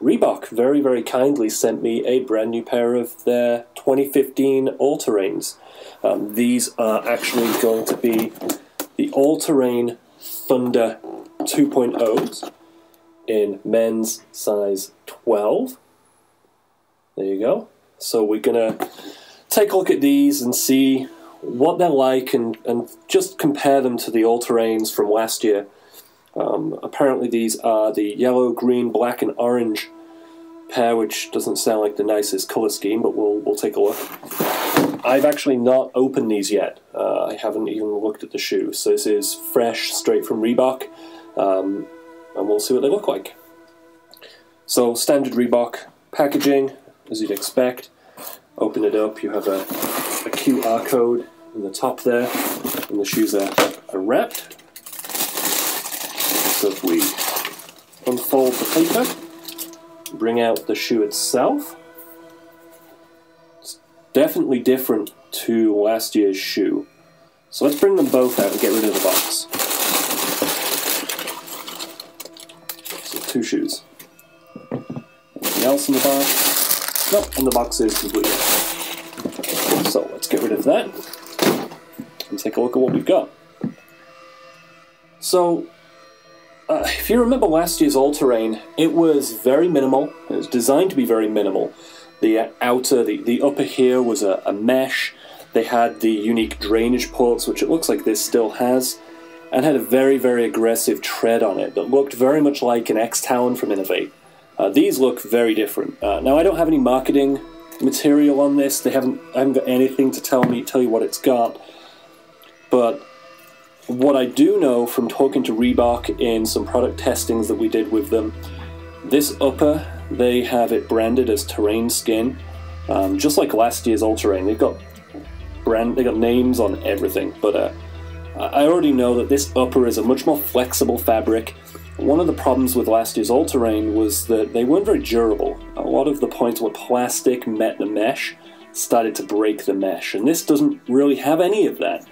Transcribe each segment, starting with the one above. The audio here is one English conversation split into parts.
Reebok very, very kindly sent me a brand new pair of their 2015 All-Terrains. These are actually going to be the All-Terrain Thunder 2.0s in men's size 12. There you go. So we're going to take a look at these and see what they're like and just compare them to the All-Terrains from last year. Apparently these are the yellow, green, black, and orange pair, which doesn't sound like the nicest color scheme, but we'll take a look. I've actually not opened these yet. I haven't even looked at the shoe, so this is fresh, straight from Reebok, and we'll see what they look like. So, standard Reebok packaging, as you'd expect. Open it up, you have a QR code in the top there, and the shoes are wrapped. So if we unfold the paper, bring out the shoe itself, it's definitely different to last year's shoe. So let's bring them both out and get rid of the box. So 2 shoes. Anything else in the box? Nope, and the box is complete. So let's get rid of that and take a look at what we've got. So, if you remember last year's All-Terrain, it was very minimal. It was designed to be very minimal. The upper here was a mesh. They had the unique drainage ports, which it looks like this still has, and had a very, very aggressive tread on it that looked very much like an X-Talon from Innovate. These look very different. Now, I don't have any marketing material on this. I haven't got anything to tell you what it's got, but what I do know from talking to Reebok in some product testings that we did with them, this upper, they have it branded as terrain skin, just like last year's All-Terrain. They got names on everything, but I already know that this upper is a much more flexible fabric. One of the problems with last year's All-Terrain was that they weren't very durable. A lot of the points where plastic met the mesh started to break the mesh, and this doesn't really have any of that.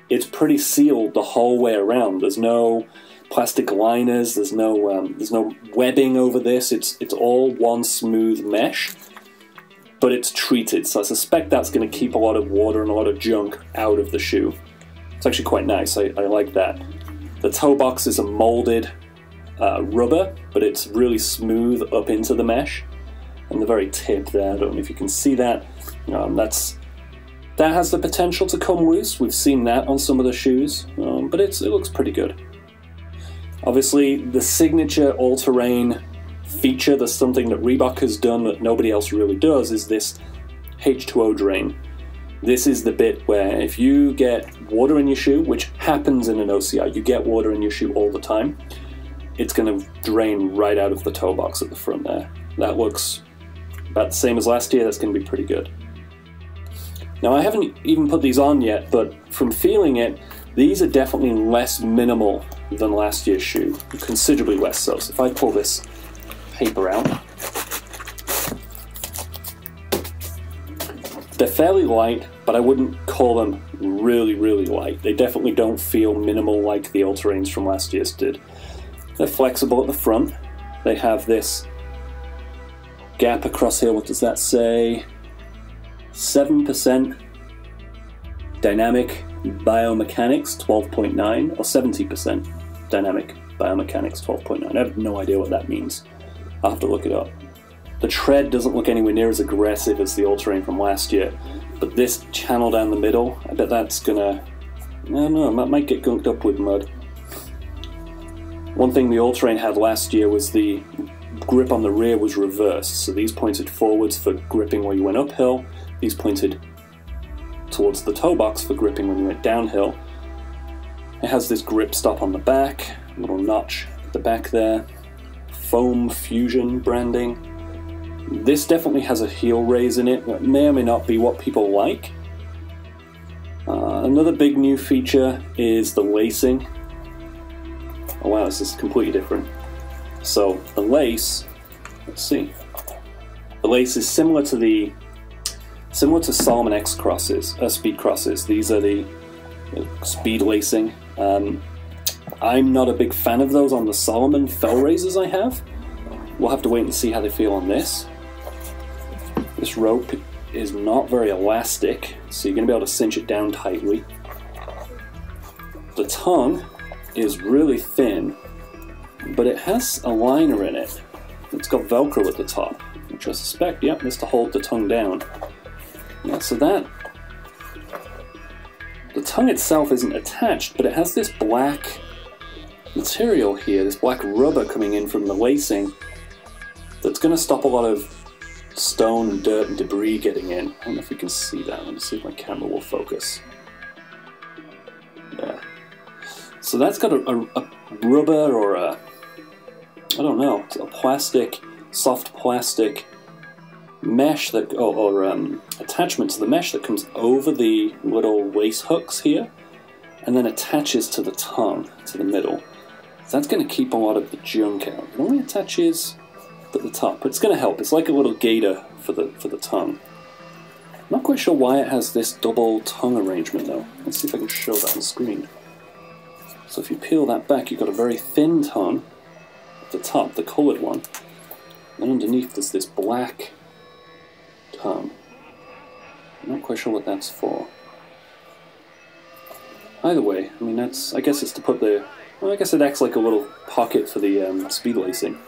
It's pretty sealed the whole way around. There's no plastic liners, there's no webbing over this. It's all one smooth mesh, but it's treated, so I suspect that's going to keep a lot of water and a lot of junk out of the shoe. It's actually quite nice, I like that. The toe box is a molded rubber, but it's really smooth up into the mesh. And the very tip there, I don't know if you can see that, that has the potential to come loose. We've seen that on some of the shoes, but it looks pretty good. Obviously, the signature All-Terrain feature, that's something that Reebok has done that nobody else really does, is this H2O drain. This is the bit where if you get water in your shoe, which happens in an OCR, you get water in your shoe all the time, it's going to drain right out of the toe box at the front there. That looks about the same as last year. That's going to be pretty good. Now, I haven't even put these on yet, but from feeling it, these are definitely less minimal than last year's shoe, considerably less so. So if I pull this paper out, they're fairly light, but I wouldn't call them really, really light. They definitely don't feel minimal like the All-Terrains from last year's did. They're flexible at the front. They have this gap across here. What does that say? 7% dynamic biomechanics 12.9 or 70% dynamic biomechanics 12.9. I have no idea what that means. I'll have to look it up. The tread doesn't look anywhere near as aggressive as the All-Terrain from last year, but this channel down the middle, I bet that's gonna, I don't know, that might get gunked up with mud. One thing the All-Terrain had last year was the grip on the rear was reversed, so these pointed forwards for gripping where you went uphill, these pointed towards the toe box for gripping when you went downhill. It has this grip stop on the back, a little notch at the back there, foam fusion branding. This definitely has a heel raise in it. That may or may not be what people like. Another big new feature is the lacing. Oh wow, this is completely different. So the lace, let's see. The lace is similar to Salomon X crosses, speed crosses. These are the speed lacing. I'm not a big fan of those on the Salomon fell raisers I have. we'll have to wait and see how they feel on this. This rope is not very elastic, so you're going to be able to cinch it down tightly. The tongue is really thin, but it has a liner in it. It's got Velcro at the top, which I suspect, yep, is to hold the tongue down. Yeah, so that... the tongue itself isn't attached, but it has this black material here, this black rubber coming in from the lacing, that's going to stop a lot of stone and dirt and debris getting in. I don't know if you can see that. Let me see if my camera will focus. There. So that's got a rubber or a, I don't know, a plastic, soft plastic mesh that, or attachment to the mesh that comes over the little lace hooks here and then attaches to the tongue, to the middle. So that's going to keep a lot of the junk out. It only attaches at the top, but it's going to help. It's like a little gaiter for the tongue. I'm not quite sure why it has this double tongue arrangement though. Let's see if I can show that on screen. So if you peel that back, you've got a very thin tongue at the top, the coloured one. And underneath there's this black tongue. I'm not quite sure what that's for. Either way, I mean that's, I guess it's to put the, well, I guess it acts like a little pocket for the speed lacing.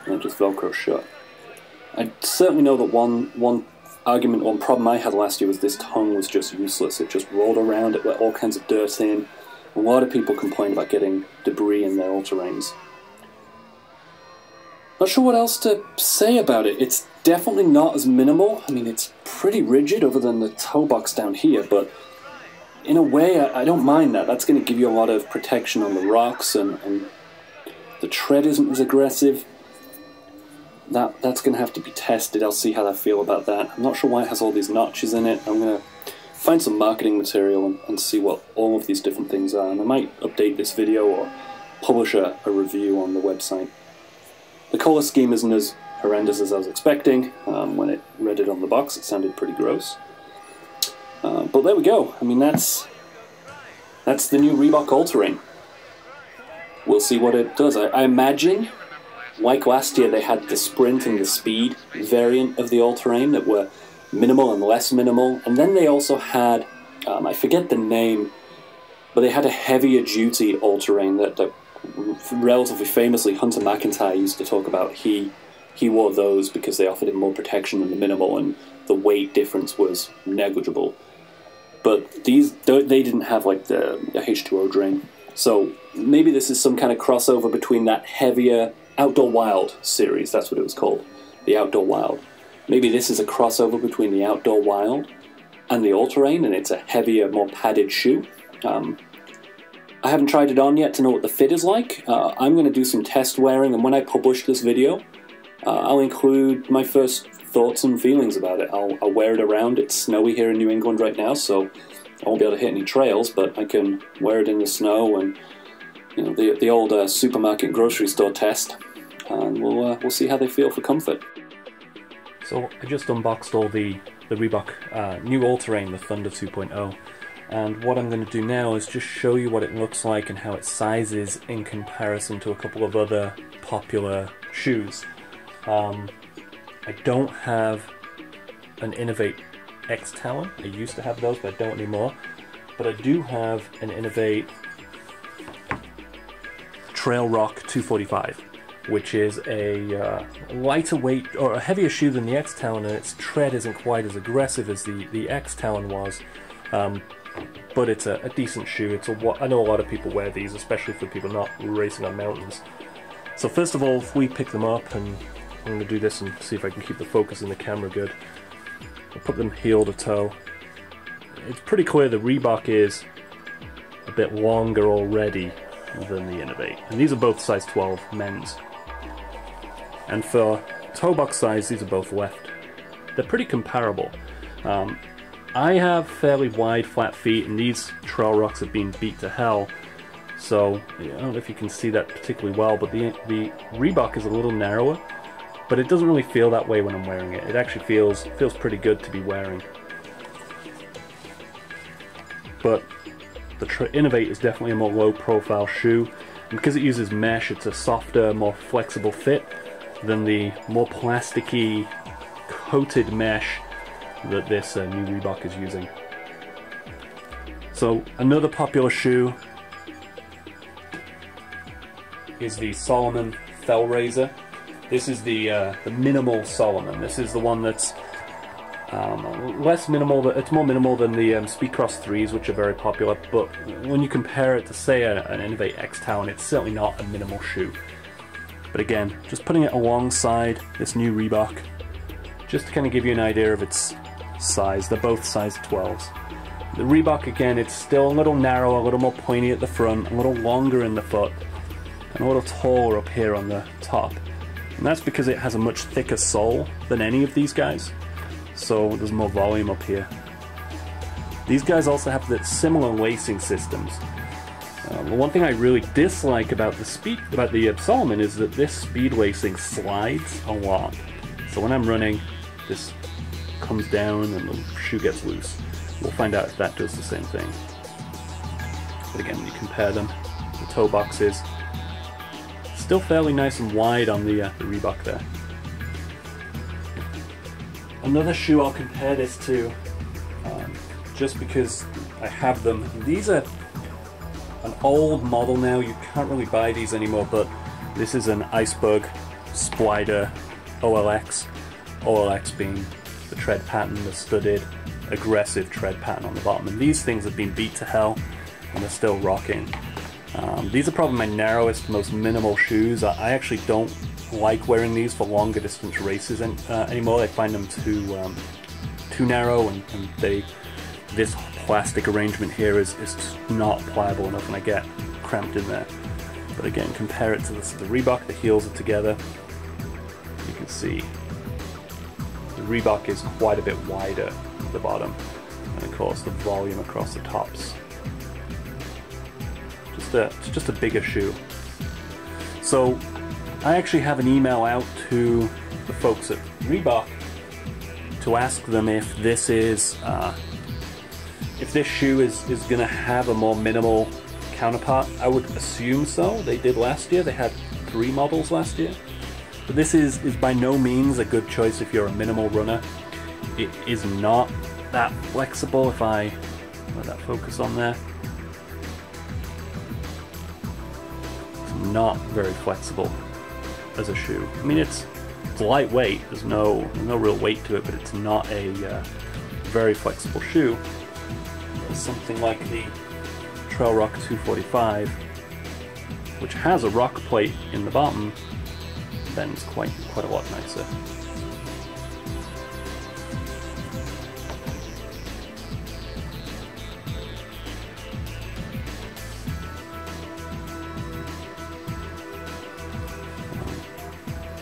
And it just Velcro shut. I certainly know that one argument, one problem I had last year was this tongue was just useless. It just rolled around, it let all kinds of dirt in. A lot of people complained about getting debris in their all-terrains. Not sure what else to say about it. It's definitely not as minimal. I mean, it's pretty rigid other than the toe box down here, but in a way, I don't mind that. That's going to give you a lot of protection on the rocks, and the tread isn't as aggressive. That's going to have to be tested. I'll see how I feel about that. I'm not sure why it has all these notches in it. I'm going to find some marketing material and see what all of these different things are. And I might update this video or publish a review on the website. The colour scheme isn't as horrendous as I was expecting. When it read it on the box, it sounded pretty gross. But there we go. I mean, that's the new Reebok all-terrain. We'll see what it does. I imagine, like last year, they had the sprint and the speed variant of the all-terrain that were minimal and less minimal, and then they also had, I forget the name, but they had a heavier duty all-terrain that relatively famously Hunter McIntyre used to talk about. He wore those because they offered him more protection than the minimal, and the weight difference was negligible. But these, they didn't have like the H2O drain. So maybe this is some kind of crossover between that heavier Outdoor Wild series, that's what it was called, the Outdoor Wild. Maybe this is a crossover between the Outdoor Wild and the all-terrain, and it's a heavier, more padded shoe. I haven't tried it on yet to know what the fit is like. I'm going to do some test wearing, and when I publish this video, I'll include my first thoughts and feelings about it. I'll wear it around. It's snowy here in New England right now, so I won't be able to hit any trails, but I can wear it in the snow and, you know, the old supermarket grocery store test, and we'll see how they feel for comfort. So I just unboxed all the Reebok new all-terrain, the Thunder 2.0, and what I'm going to do now is just show you what it looks like and how it sizes in comparison to a couple of other popular shoes. I don't have an Innovate X Talon. I used to have those, but I don't anymore. But I do have an Innovate Trail Rock 245, which is a lighter weight, or a heavier shoe than the X Talon, and its tread isn't quite as aggressive as the X Talon was. But it's a decent shoe. I know a lot of people wear these, especially for people not racing on mountains. So first of all, if we pick them up, and I'm going to do this and see if I can keep the focus in the camera good. I'll put them heel to toe. It's pretty clear the Reebok is a bit longer already than the Innovate. And these are both size 12 men's. And for toe box size, these are both left. They're pretty comparable. I have fairly wide, flat feet, and these Trail Rocks have been beat to hell. So I don't know if you can see that particularly well, but the Reebok is a little narrower. But it doesn't really feel that way when I'm wearing it. It actually feels pretty good to be wearing. But the Innovate is definitely a more low-profile shoe. And because it uses mesh, it's a softer, more flexible fit. than the more plasticky coated mesh that this new Reebok is using. So another popular shoe is the Salomon Fellraiser. This is the minimal Salomon. This is the one that's less minimal. It's more minimal than the Speedcross 3s, which are very popular. But when you compare it to, say, an Innovate X Town, it's certainly not a minimal shoe. But again, just putting it alongside this new Reebok, just to kind of give you an idea of its size. They're both size 12s. The Reebok, again, it's still a little narrow, a little more pointy at the front, a little longer in the foot, and a little taller up here on the top. And that's because it has a much thicker sole than any of these guys, so there's more volume up here. These guys also have the similar lacing systems. The one thing I really dislike about the Salomon is that this speed lacing slides a lot. So when I'm running, this comes down and the shoe gets loose. We'll find out if that does the same thing. But again, when you compare them, the toe boxes, still fairly nice and wide on the Reebok there. Another shoe I'll compare this to, just because I have them. These are an old model now, you can't really buy these anymore, but this is an Iceberg Splider OLX. OLX being the tread pattern, the studded, aggressive tread pattern on the bottom. And these things have been beat to hell, and they're still rocking. These are probably my narrowest, most minimal shoes. I actually don't like wearing these for longer distance races anymore. I find them too narrow, and this plastic arrangement here is just not pliable enough, and I get cramped in there. But again, compare it to the Reebok. The heels are together. You can see the Reebok is quite a bit wider at the bottom, and of course the volume across the tops. It's just a bigger shoe. So I actually have an email out to the folks at Reebok to ask them if this is if this shoe is going to have a more minimal counterpart. I would assume so. They did last year. They had 3 models last year. But this is by no means a good choice if you're a minimal runner. It is not that flexible. If I let that focus on there, it's not very flexible as a shoe. I mean, it's lightweight. There's no real weight to it, but it's not a very flexible shoe. There's something like the Trail Rock 245, which has a rock plate in the bottom, bends quite a lot nicer.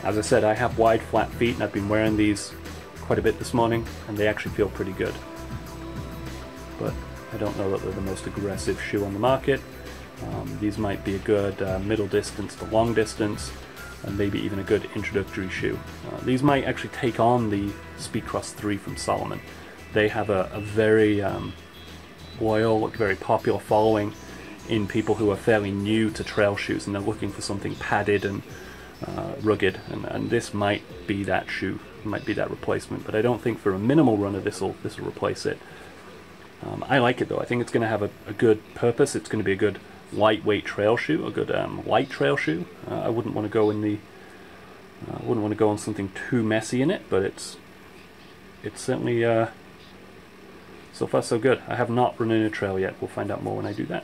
As I said, I have wide flat feet, and I've been wearing these quite a bit this morning, and they actually feel pretty good. But I don't know that they're the most aggressive shoe on the market. These might be a good middle distance to long distance, and maybe even a good introductory shoe. These might actually take on the Speedcross 3 from Salomon. They have a very loyal, very popular following in people who are fairly new to trail shoes, and they're looking for something padded and rugged, and this might be that shoe, might be that replacement. But I don't think for a minimal runner this will replace it. I like it though. I think it's going to have a good purpose. It's going to be a good lightweight trail shoe, a good light trail shoe. I wouldn't want to go in the wouldn't want to go on something too messy in it, but it's certainly so far so good. I have not run in a trail yet. We'll find out more when I do that.